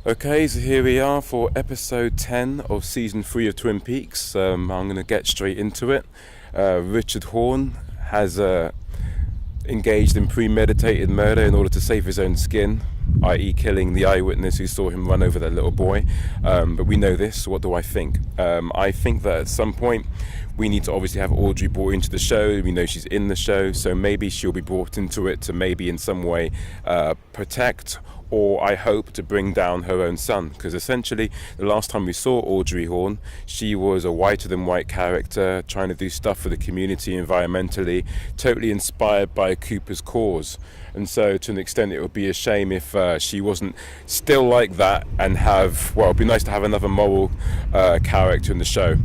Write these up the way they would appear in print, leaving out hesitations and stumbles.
Okay, so here we are for episode 10 of season 3 of Twin Peaks. I'm going to get straight into it. Richard Horne has engaged in premeditated murder in order to save his own skin, i.e. killing the eyewitness who saw him run over that little boy. But we know this, so what do I think? I think that at some point we need to obviously have Audrey brought into the show. We know she's in the show, so maybe she'll be brought into it to maybe in some way protect, or I hope to bring down her own son, because essentially the last time we saw Audrey Horne, she was a whiter than white character trying to do stuff for the community environmentally, totally inspired by Cooper's cause. And so to an extent it would be a shame if she wasn't still like that and it'd be nice to have another moral character in the show.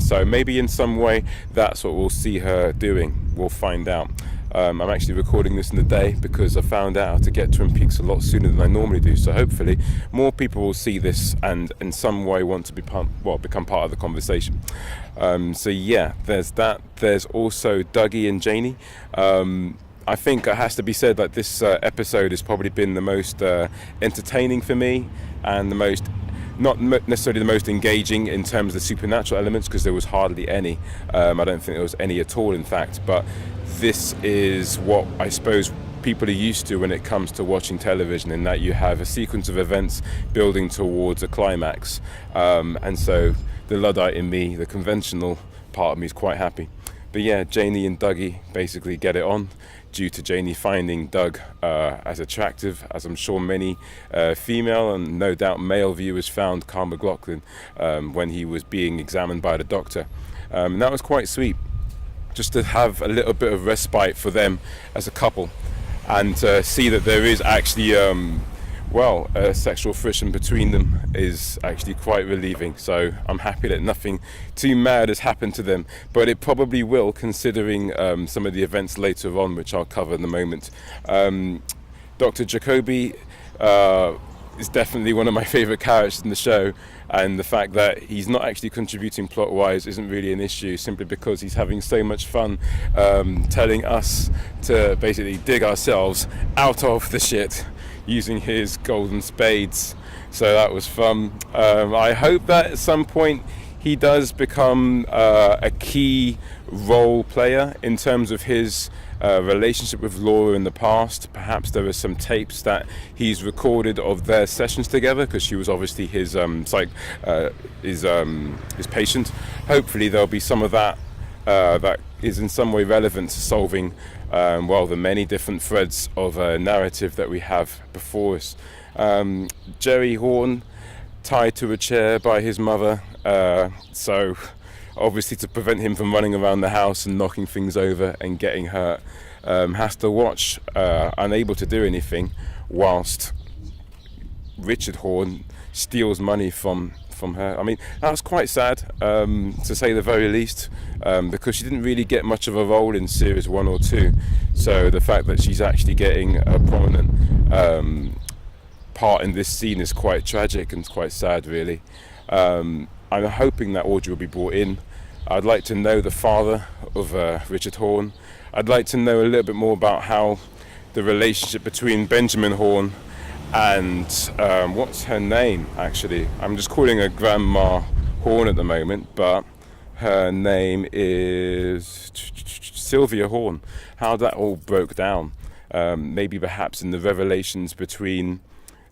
So maybe in some way that's what we'll see her doing. We'll find out. I'm actually recording this in the day because I found out how to get Twin Peaks a lot sooner than I normally do. So hopefully more people will see this and in some way want to become part of the conversation. So yeah, there's that. There's also Dougie and Janie. I think it has to be said that this episode has probably been the most entertaining for me and the most, not necessarily the most engaging in terms of the supernatural elements, because there was hardly any. I don't think there was any at all, in fact, but this is what I suppose people are used to when it comes to watching television, in that you have a sequence of events building towards a climax. And so the Luddite in me, the conventional part of me, is quite happy. But yeah, Janie and Dougie basically get it on, due to Janie finding Doug as attractive, as I'm sure many female and no doubt male viewers found Carl McLaughlin when he was being examined by the doctor. And that was quite sweet, just to have a little bit of respite for them as a couple, and to see that there is actually sexual friction between them is actually quite relieving. So I'm happy that nothing too mad has happened to them, but it probably will, considering some of the events later on, which I'll cover in a moment. Dr. Jacoby is definitely one of my favourite characters in the show, and the fact that he's not actually contributing plot-wise isn't really an issue, simply because he's having so much fun telling us to basically dig ourselves out of the shit using his golden spades. So that was fun. I hope that at some point he does become a key role player in terms of his relationship with Laura in the past. Perhaps there are some tapes that he's recorded of their sessions together, because she was obviously his patient. Hopefully there'll be some of that that is in some way relevant to solving the many different threads of narrative that we have before us. Jerry Horne tied to a chair by his mother, so obviously to prevent him from running around the house and knocking things over and getting hurt, has to watch, unable to do anything, whilst Richard Horne steals money from her. I mean, that was quite sad, to say the very least, because she didn't really get much of a role in series 1 or 2. So the fact that she's actually getting a prominent part in this scene is quite tragic and quite sad, really. I'm hoping that Audrey will be brought in. I'd like to know the father of Richard Horne. I'd like to know a little bit more about how the relationship between Benjamin Horne and what's her name, actually? I'm just calling her Grandma Horne at the moment, but her name is Sylvia Horne. How that all broke down. Maybe perhaps in the revelations between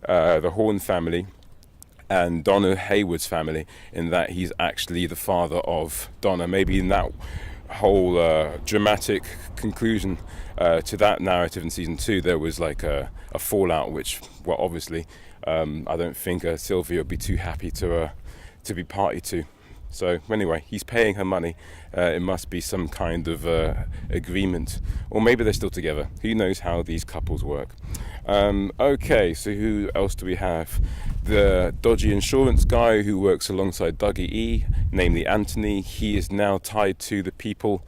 the Horne family and Donna Hayward's family, in that he's actually the father of Donna. Maybe in that whole dramatic conclusion to that narrative in season 2, there was like a fallout, which, well, obviously I don't think Sylvia would be too happy to be party to. So anyway, he's paying her money. It must be some kind of agreement, or maybe they're still together. Who knows how these couples work? Okay, so who else do we have? The dodgy insurance guy who works alongside Dougie E, namely Anthony. He is now tied to the people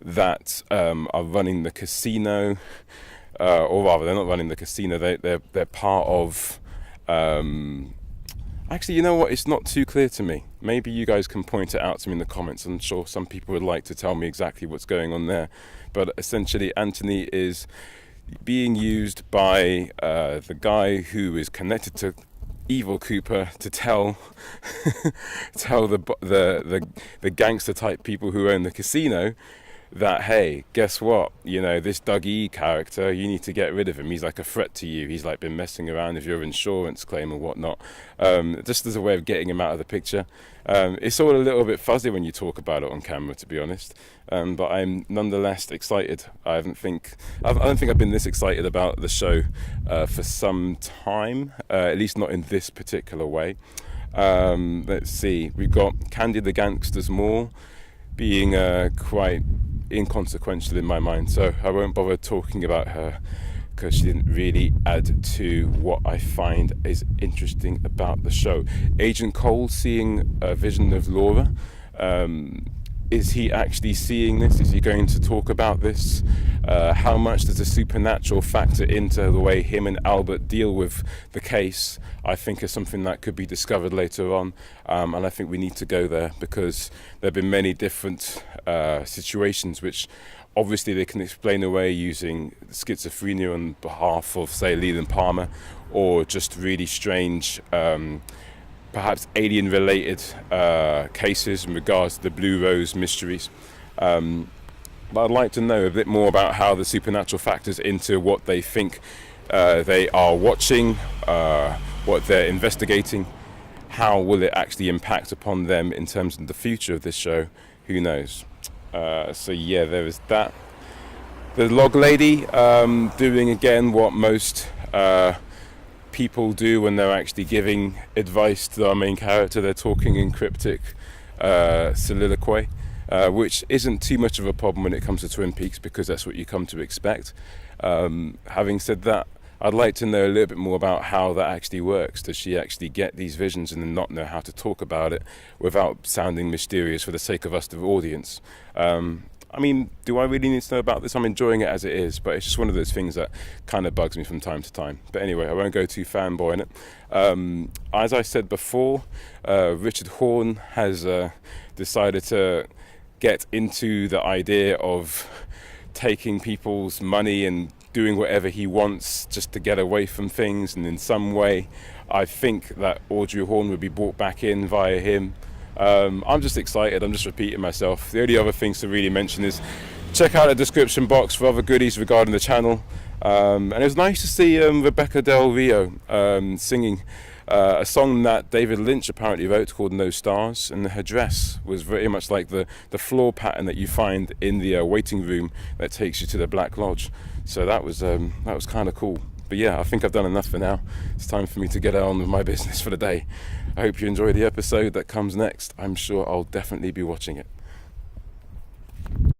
that are running the casino, or rather, they're not running the casino. They're part of. Actually, you know what? It's not too clear to me. Maybe you guys can point it out to me in the comments. I'm sure some people would like to tell me exactly what's going on there. But essentially, Anthony is being used by the guy who is connected to evil Cooper to tell tell the gangster type people who own the casino that, hey, guess what? You know, this Doug E character, you need to get rid of him. He's like a threat to you. He's like been messing around with your insurance claim or whatnot. Just as a way of getting him out of the picture. It's all a little bit fuzzy when you talk about it on camera, to be honest. But I'm nonetheless excited. I don't think I've been this excited about the show for some time, at least not in this particular way. Let's see. We've got Candy the Gangster's Mall being quite inconsequential in my mind, so I won't bother talking about her because she didn't really add to what I find is interesting about the show. Agent Cole seeing a vision of Laura. Is he actually seeing this? Is he going to talk about this? How much does the supernatural factor into the way him and Albert deal with the case? I think is something that could be discovered later on, and I think we need to go there because there have been many different situations which obviously they can explain away using schizophrenia on behalf of, say, Leland Palmer, or just really strange perhaps alien-related cases in regards to the Blue Rose mysteries. But I'd like to know a bit more about how the supernatural factors into what they think they are watching, what they're investigating. How will it actually impact upon them in terms of the future of this show? Who knows? So yeah, there is that. The log lady doing again what most people do when they're actually giving advice to our main character. They're talking in cryptic soliloquy, which isn't too much of a problem when it comes to Twin Peaks because that's what you come to expect. Having said that, I'd like to know a little bit more about how that actually works. Does she actually get these visions and then not know how to talk about it without sounding mysterious for the sake of us, the audience? I mean, do I really need to know about this? I'm enjoying it as it is, but it's just one of those things that kind of bugs me from time to time. But anyway, I won't go too fanboy in it. As I said before, Richard Horne has decided to get into the idea of taking people's money and doing whatever he wants just to get away from things, and in some way I think that Audrey Horne would be brought back in via him. I'm just excited. I'm just repeating myself. The only other things to really mention is check out the description box for other goodies regarding the channel, and it was nice to see Rebekah Del Rio singing a song that David Lynch apparently wrote called No Stars, and her dress was very much like the floor pattern that you find in the waiting room that takes you to the Black Lodge. So that was kind of cool. But yeah, I think I've done enough for now. It's time for me to get on with my business for the day. I hope you enjoy the episode that comes next. I'm sure I'll definitely be watching it.